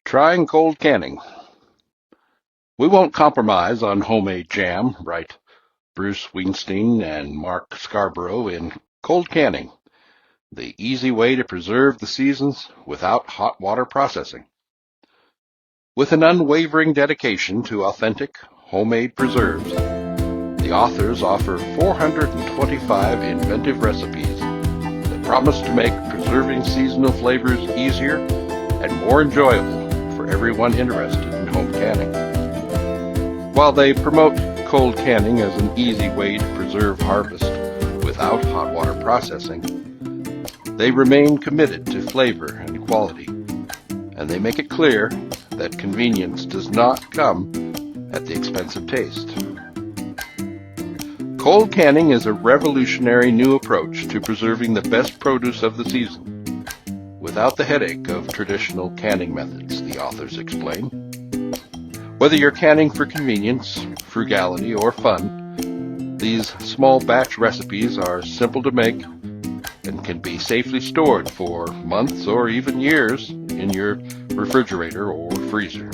Trying cold canning. We won't compromise on homemade jam, write Bruce Weinstein and Mark Scarbrough in Cold Canning, the easy way to preserve the seasons without hot water processing. With an unwavering dedication to authentic, homemade preserves, the authors offer 425 inventive recipes that promise to make preserving seasonal flavors easier and more enjoyable for everyone interested in home canning. While they promote cold canning as an easy way to preserve harvest without hot water processing, they remain committed to flavor and quality, and they make it clear that convenience does not come at the expense of taste. Cold canning is a revolutionary new approach to preserving the best produce of the season, without the headache of traditional canning methods, the authors explain. Whether you're canning for convenience, frugality, or fun, these small batch recipes are simple to make and can be safely stored for months or even years in your refrigerator or freezer.